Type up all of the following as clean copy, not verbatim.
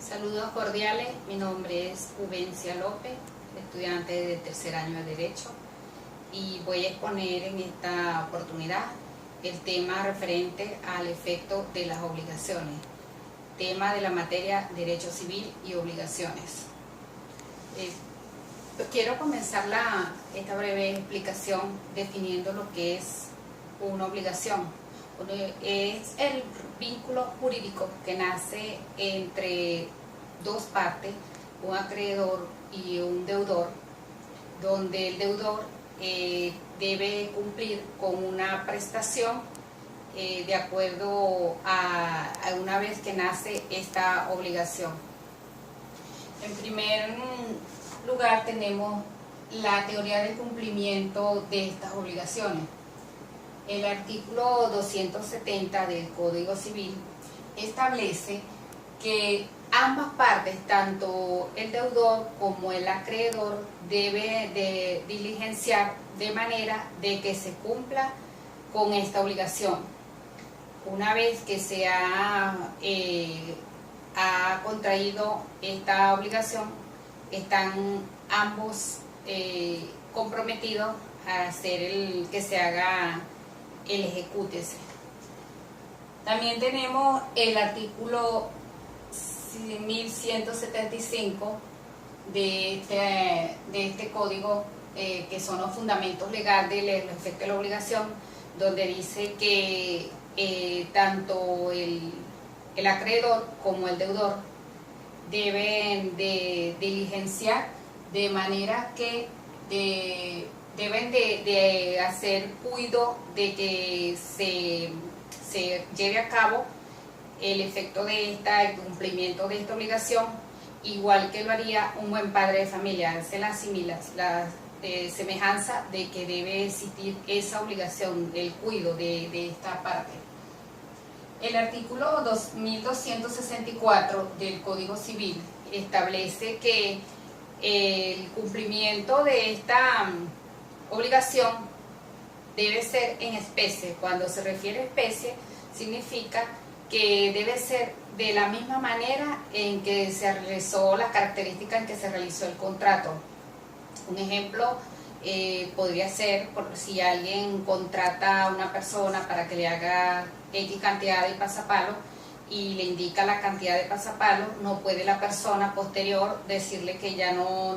Saludos cordiales, mi nombre es Juvencia López, estudiante de tercer año de Derecho, y voy a exponer en esta oportunidad el tema referente al efecto de las obligaciones, tema de la materia Derecho Civil y Obligaciones. Quiero comenzar esta breve explicación definiendo lo que es una obligación. Es el vínculo jurídico que nace entre dos partes, un acreedor y un deudor, donde el deudor debe cumplir con una prestación de acuerdo a una vez que nace esta obligación. En primer lugar tenemos la teoría del cumplimiento de estas obligaciones. El artículo 270 del Código Civil establece que ambas partes, tanto el deudor como el acreedor, debe de diligenciar de manera de que se cumpla con esta obligación. Una vez que se ha contraído esta obligación, están ambos comprometidos a hacer que se haga el ejecútese. También tenemos el artículo 1175 de este código, que son los fundamentos legales del efecto de la obligación, donde dice que tanto el acreedor como el deudor deben de diligenciar de manera que deben de hacer cuidado de que se lleve a cabo el efecto de el cumplimiento de esta obligación, igual que lo haría un buen padre de familia. Se la asimila, la semejanza de que debe existir esa obligación, el cuidado de esta parte. El artículo 2264 del Código Civil establece que el cumplimiento de esta obligación debe ser en especie. Cuando se refiere a especie, significa que debe ser de la misma manera en que se realizó, las características en que se realizó el contrato. Un ejemplo podría ser si alguien contrata a una persona para que le haga X cantidad de pasapalos y le indica la cantidad de pasapalos, no puede la persona posterior decirle que ya no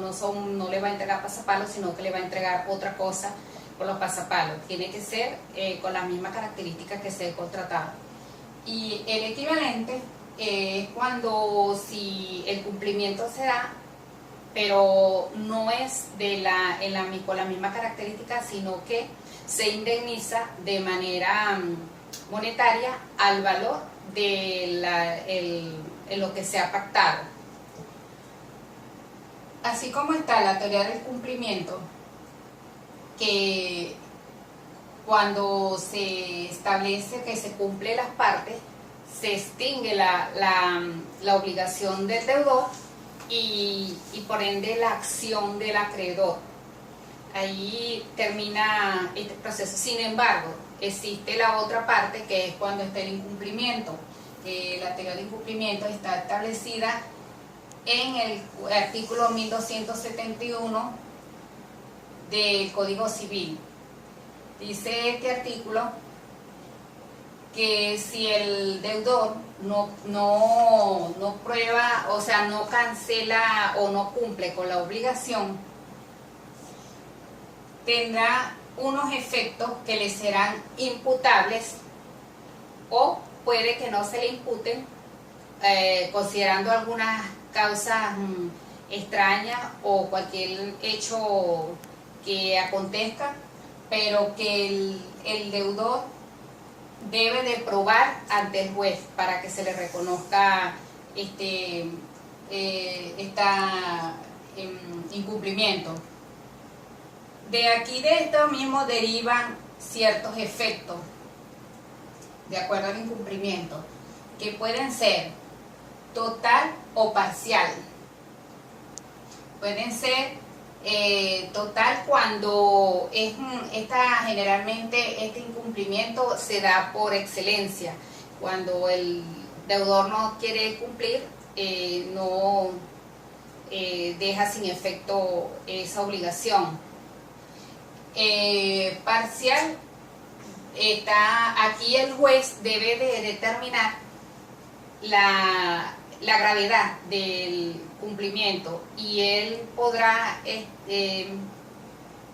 le va a entregar pasapalos, sino que le va a entregar otra cosa por los pasapalos. Tiene que ser con las mismas características que se ha contratado. Y el equivalente es cuando si el cumplimiento se da, pero no es con la misma característica, sino que se indemniza de manera monetaria al valor de lo que se ha pactado. Así como está la teoría del cumplimiento, que cuando se establece que se cumple las partes, se extingue la obligación del deudor y por ende la acción del acreedor. Ahí termina este proceso. Sin embargo, existe la otra parte, que es cuando está el incumplimiento. La teoría del incumplimiento está establecida en el artículo 1271 del Código Civil. Dice este artículo que si el deudor no prueba, o sea, no cancela o no cumple con la obligación, tendrá unos efectos que le serán imputables, o puede que no se le imputen, considerando algunas causas extrañas o cualquier hecho que acontezca, pero que el deudor debe de probar ante el juez para que se le reconozca este incumplimiento. De aquí, de esto mismo, derivan ciertos efectos de acuerdo al incumplimiento, que pueden ser total o parcial. Pueden ser total cuando generalmente este incumplimiento se da por excelencia, cuando deudor no quiere cumplir, no deja sin efecto esa obligación. Parcial, aquí el juez debe de determinar la gravedad del cumplimiento y él podrá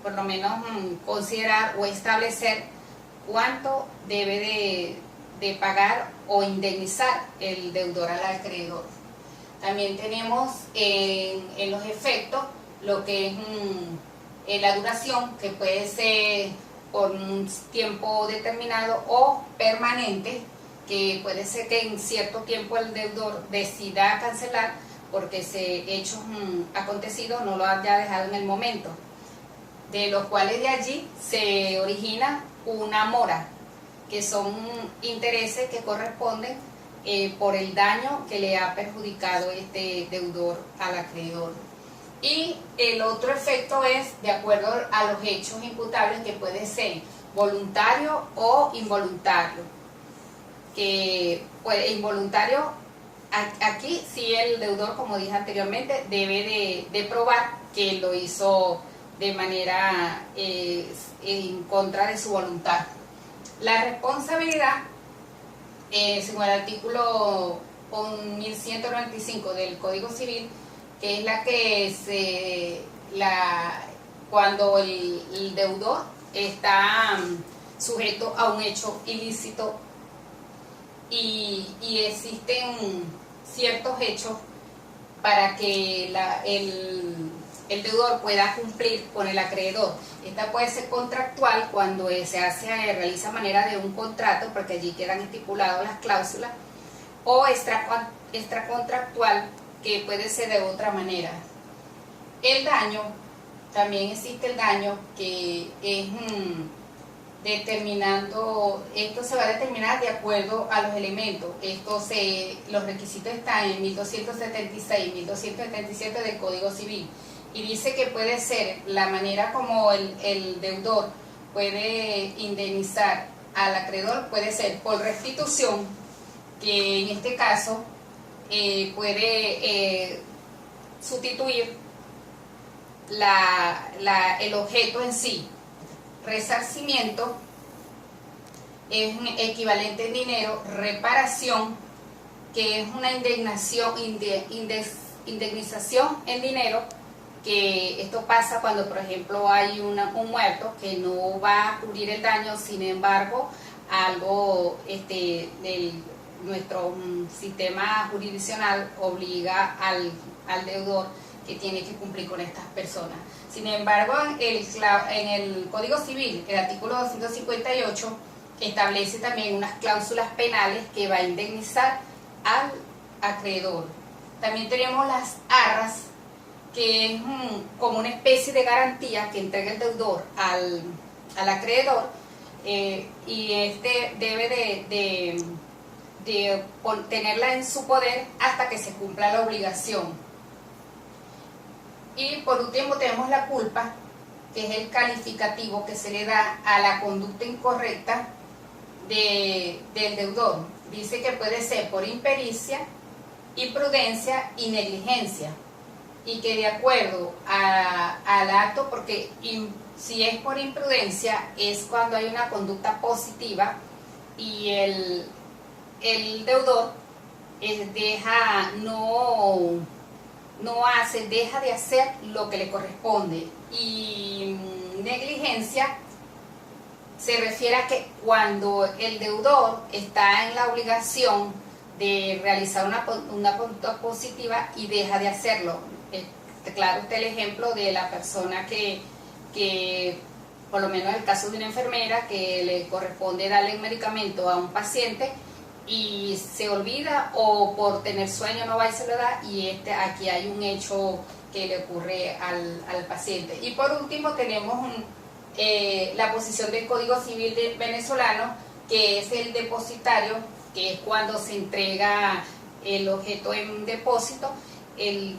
por lo menos considerar o establecer cuánto debe de pagar o indemnizar el deudor al acreedor. También tenemos en los efectos lo que es la duración, que puede ser por un tiempo determinado o permanente, que puede ser que en cierto tiempo el deudor decida cancelar porque ese hecho acontecido no lo haya dejado en el momento, de los cuales de allí se origina una mora, que son intereses que corresponden por el daño que le ha perjudicado este deudor al acreedor. Y el otro efecto es de acuerdo a los hechos imputables, que puede ser voluntario o involuntario. Que pues, involuntario, aquí sí el deudor, como dije anteriormente, debe de probar que lo hizo de manera en contra de su voluntad. La responsabilidad, según el artículo 1195 del Código Civil, que es la que cuando el deudor está sujeto a un hecho ilícito y existen ciertos hechos para que el deudor pueda cumplir con el acreedor. Esta puede ser contractual cuando realiza a manera de un contrato, porque allí quedan estipuladas las cláusulas, o extracontractual, que puede ser de otra manera. El daño, también existe el daño, que es esto se va a determinar de acuerdo a los elementos. Los requisitos están en 1276 y 1277 del Código Civil, y dice que puede ser la manera como el deudor puede indemnizar al acreedor, puede ser por restitución, que en este caso puede sustituir el objeto en sí. Resarcimiento es equivalente en dinero. Reparación, que es una indemnización en dinero, que esto pasa cuando, por ejemplo, hay un muerto que no va a cubrir el daño, sin embargo, algo nuestro sistema jurisdiccional obliga al deudor que tiene que cumplir con estas personas. Sin embargo, en el Código Civil, el artículo 258 establece también unas cláusulas penales que va a indemnizar al acreedor. También tenemos las arras, que es como una especie de garantía que entrega el deudor al acreedor, y este debe de tenerla en su poder hasta que se cumpla la obligación. Y por último tenemos la culpa, que es el calificativo que se le da a la conducta incorrecta del deudor. Dice que puede ser por impericia, imprudencia y negligencia, y que de acuerdo al acto, porque si es por imprudencia es cuando hay una conducta positiva y el deudor deja de hacer lo que le corresponde. Y negligencia se refiere a que cuando el deudor está en la obligación de realizar una conducta positiva y deja de hacerlo. Claro, está el ejemplo de la persona que por lo menos en el caso de una enfermera, que le corresponde darle un medicamento a un paciente y se olvida, o por tener sueño no va y se lo da, y aquí hay un hecho que le ocurre al paciente. Y por último tenemos la posición del Código Civil venezolano, que es el depositario, que es cuando se entrega el objeto en depósito. El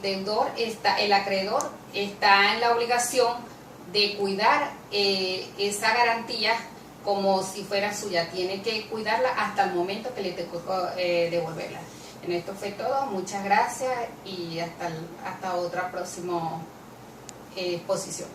acreedor está en la obligación de cuidar esa garantía como si fuera suya. Tiene que cuidarla hasta el momento que le tocó devolverla. En esto fue todo, muchas gracias y hasta otra próxima exposición.